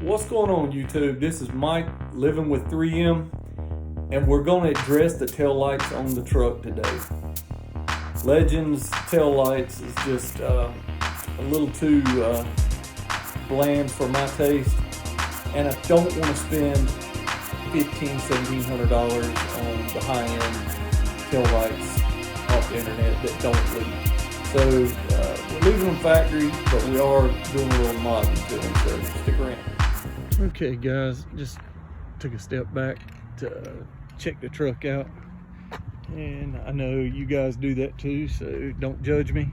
What's going on, YouTube? This is Mike, living with 3M, and we're going to address the tail lights on the truck today. Legends tail lights is just a little too bland for my taste, and I don't want to spend $1,500–$1,700 on the high-end tail lights off the internet that don't leak. So we're leaving them factory, but we are doing a little modding to them, so stick around. Okay guys, just took a step back to check the truck out, and I know you guys do that too, so don't judge me.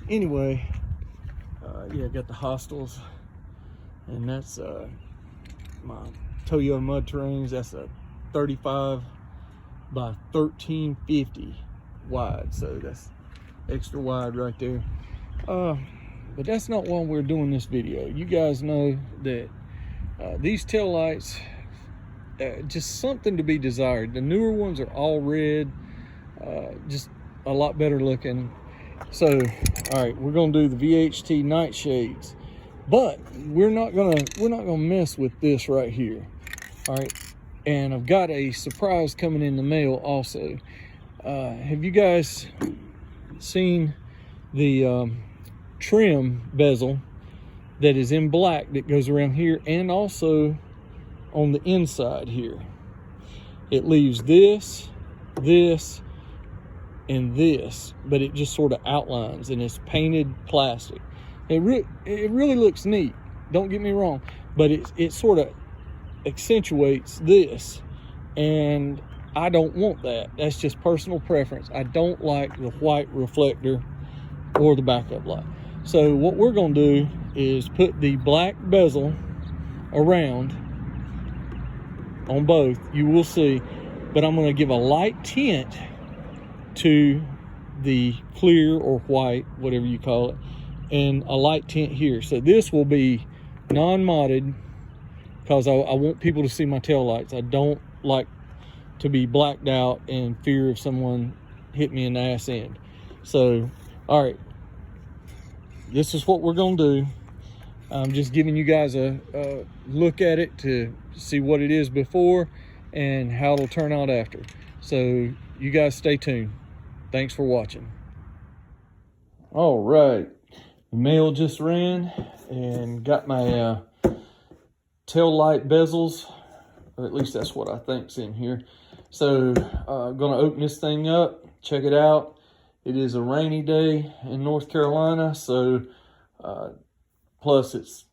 Anyway, yeah, I got the Hostiles, and that's my Toyo Mud Terrains. That's a 35 by 1350 wide, so that's extra wide right there. But that's not why we're doing this video. You guys know that these tail lights, just something to be desired. The newer ones are all red, just a lot better looking. So, all right, we're gonna do the VHT nightshades, but we're not gonna mess with this right here. All right, and I've got a surprise coming in the mail also. Have you guys seen the trim bezel that is in black that goes around here and also on the inside here? It leaves this, and this, but it just sort of outlines, and it's painted plastic. It really looks neat, don't get me wrong, but it sort of accentuates this, and I don't want that. That's just personal preference. I don't like the white reflector or the backup light. So what we're going to do is put the black bezel around on both. You will see, but I'm going to give a light tint to the clear or white, whatever you call it, and a light tint here. So this will be non-modded because I want people to see my tail lights. I don't like to be blacked out and fear of someone hit me in the ass end. So, all right, this is what we're gonna do. I'm just giving you guys a look at it to see what it is before and how it'll turn out after. So you guys stay tuned. Thanks for watching. All right, the mail just ran and got my tail light bezels, or at least that's what I think's in here. So I'm gonna open this thing up, check it out. It is a rainy day in North Carolina, so plus it's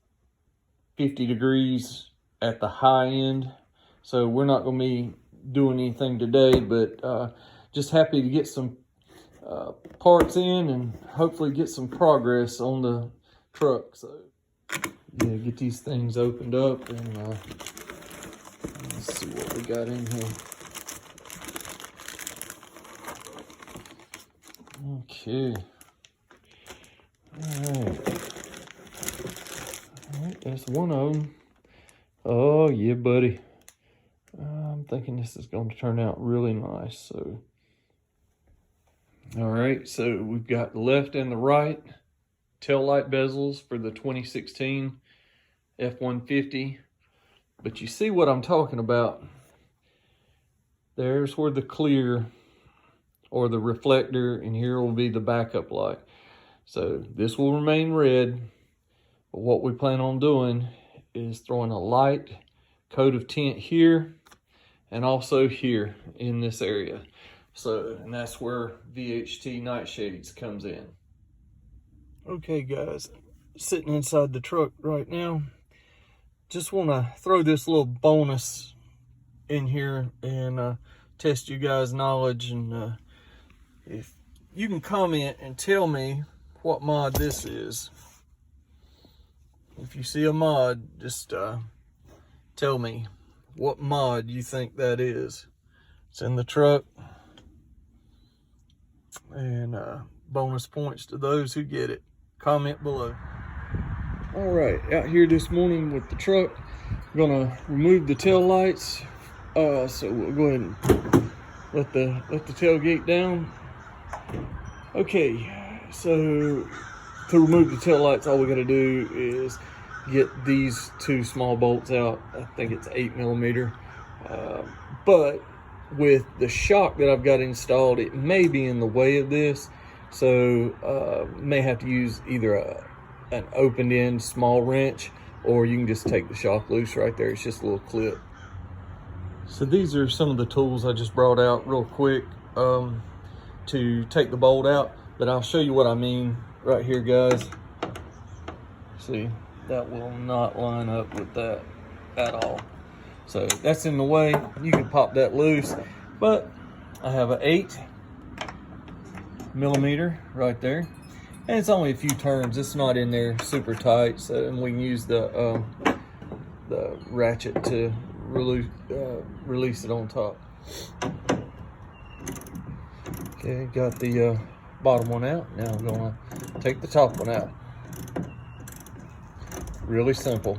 50 degrees at the high end. So we're not gonna be doing anything today, but just happy to get some parts in and hopefully get some progress on the truck. So yeah, get these things opened up, and let's see what we got in here. Okay. All right, that's one of them. Oh yeah, buddy. I'm thinking this is going to turn out really nice. So, all right, so we've got the left and the right tail light bezels for the 2016 F-150. But you see what I'm talking about. There's where the clear or the reflector, and here will be the backup light. So this will remain red, but what we plan on doing is throwing a light coat of tint here and also here in this area. So, and that's where VHT Nightshades comes in. Okay guys, sitting inside the truck right now. Just want to throw this little bonus in here and test you guys' knowledge, and if you can comment and tell me what mod this is. If you see a mod, just tell me what mod you think that is. It's in the truck, and bonus points to those who get it. Comment below. All right, out here this morning with the truck, we're gonna remove the tail lights. So we'll go ahead and let the tailgate down. Okay, so to remove the tail lights, all we got to do is get these two small bolts out. I think it's 8mm. But with the shock that I've got installed, it may be in the way of this. So may have to use either an open end small wrench, or you can just take the shock loose right there. It's just a little clip. So these are some of the tools I just brought out real quick to take the bolt out, but I'll show you what I mean right here, guys. See, that will not line up with that at all. So that's in the way. You can pop that loose, but I have an 8mm right there, and it's only a few turns. It's not in there super tight, so and we can use the ratchet to release it on top. Okay, got the bottom one out. Now I'm gonna take the top one out. Really simple.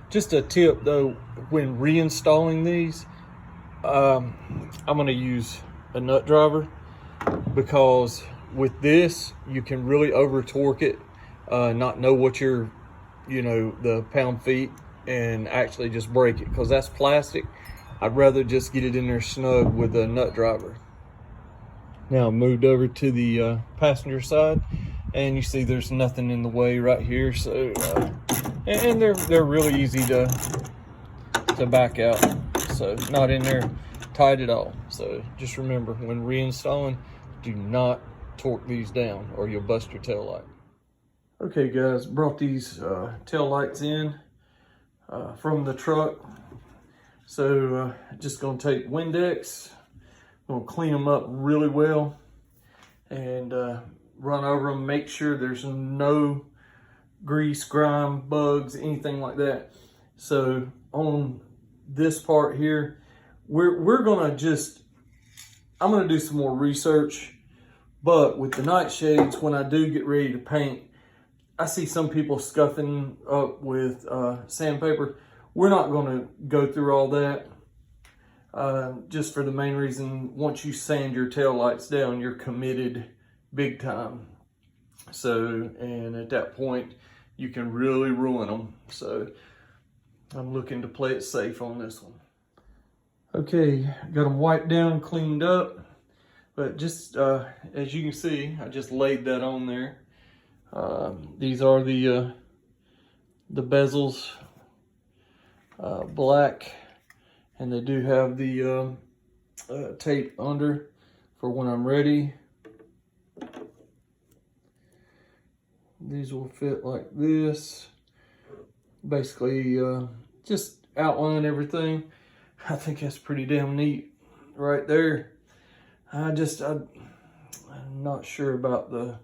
Just a tip though, when reinstalling these, I'm gonna use a nut driver, because with this you can really over torque it, not know what your, the pound feet, and actually just break it, because that's plastic. I'd rather just get it in there snug with a nut driver. Now I moved over to the passenger side, and you see there's nothing in the way right here. So and they're really easy to back out. So not in there tight at all. So just remember, when reinstalling, do not torque these down or you'll bust your tail light. Okay guys, brought these tail lights in from the truck. So just gonna take Windex, gonna clean them up really well and run over them, make sure there's no grease, grime, bugs, anything like that. So on this part here, we're gonna I'm gonna do some more research, but with the nightshades, when I do get ready to paint, I see some people scuffing up with sandpaper. We're not gonna go through all that, just for the main reason, once you sand your tail lights down, you're committed big time. So, and at that point, you can really ruin them. So I'm looking to play it safe on this one. Okay, got them wiped down, cleaned up, but just as you can see, I just laid that on there. These are the bezels, black, and they do have the tape under for when I'm ready. These will fit like this. Basically, just outline everything. I think that's pretty damn neat right there. I'm not sure about the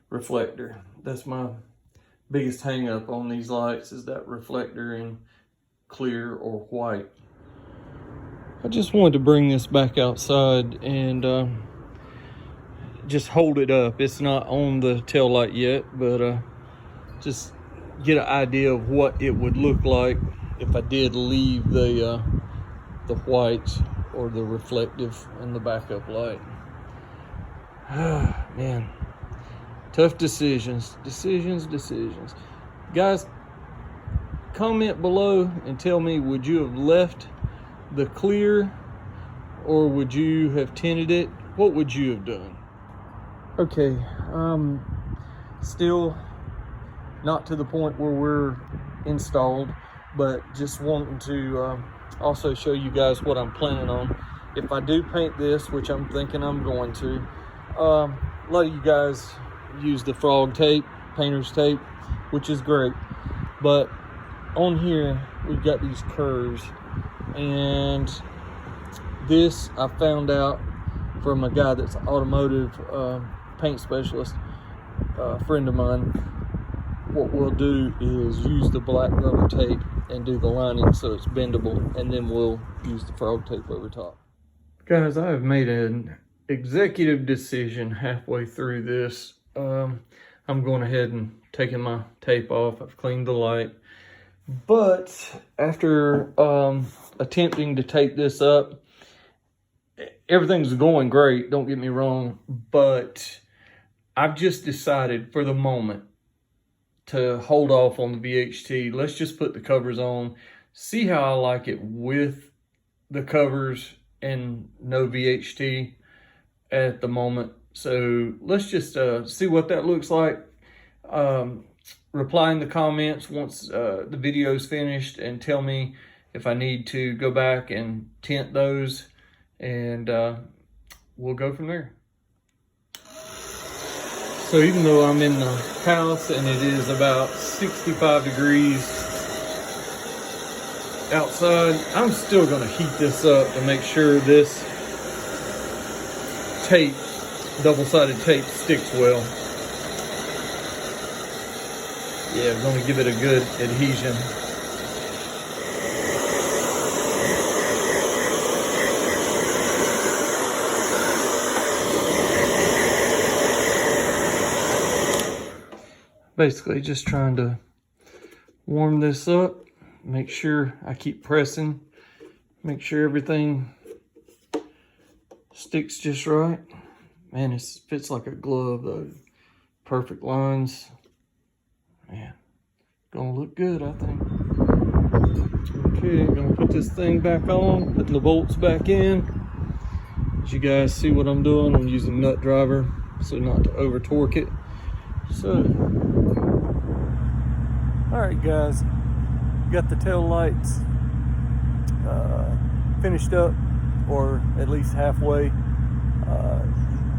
reflector. That's my biggest hang up on these lights, is that reflector in clear or white. I just wanted to bring this back outside and just hold it up. It's not on the tail light yet, but just get an idea of what it would look like if I did leave the white or the reflective in the backup light. Man, tough decisions. Guys, comment below and tell me, would you have left the clear or would you have tinted it? What would you have done? Okay, still not to the point where we're installed, but just wanting to also show you guys what I'm planning on. If I do paint this, which I'm thinking I'm going to, a lot of you guys use the frog tape, painter's tape, which is great, but on here we've got these curves, and this I found out from a guy that's an automotive paint specialist, a friend of mine. What we'll do is use the black rubber tape and do the lining so it's bendable, and then we'll use the frog tape over top. Guys, I have made an executive decision halfway through this. I'm going ahead and taking my tape off. I've cleaned the light, but after attempting to tape this up, everything's going great, don't get me wrong, but I've just decided for the moment to hold off on the VHT. Let's just put the covers on, see how I like it with the covers and no VHT at the moment. So let's just see what that looks like. Reply in the comments once the video's finished and tell me if I need to go back and tint those, and we'll go from there. So even though I'm in the house and it is about 65 degrees outside, I'm still gonna heat this up to make sure this tape, double-sided tape, sticks well. Yeah, we're gonna give it a good adhesion. Basically just trying to warm this up, make sure I keep pressing, make sure everything sticks just right. Man, it fits like a glove though. Perfect lines. Man, gonna look good, I think. Okay, gonna put this thing back on, putting the bolts back in. As you guys see what I'm doing, I'm using nut driver so not to over torque it. So, all right guys, got the tail lights finished up, or at least halfway.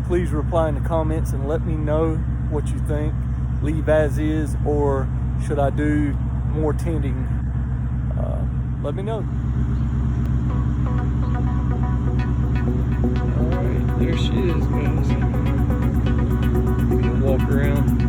Please reply in the comments and let me know what you think. Leave as is, or should I do more tinting? Let me know. All right, there she is, guys. You can walk around.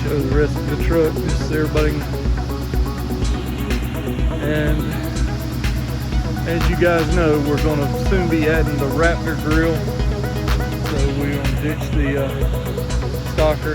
Show the rest of the truck just so everybody can. And as you guys know, we're going to soon be adding the Raptor grill, so we're going to ditch the Stalker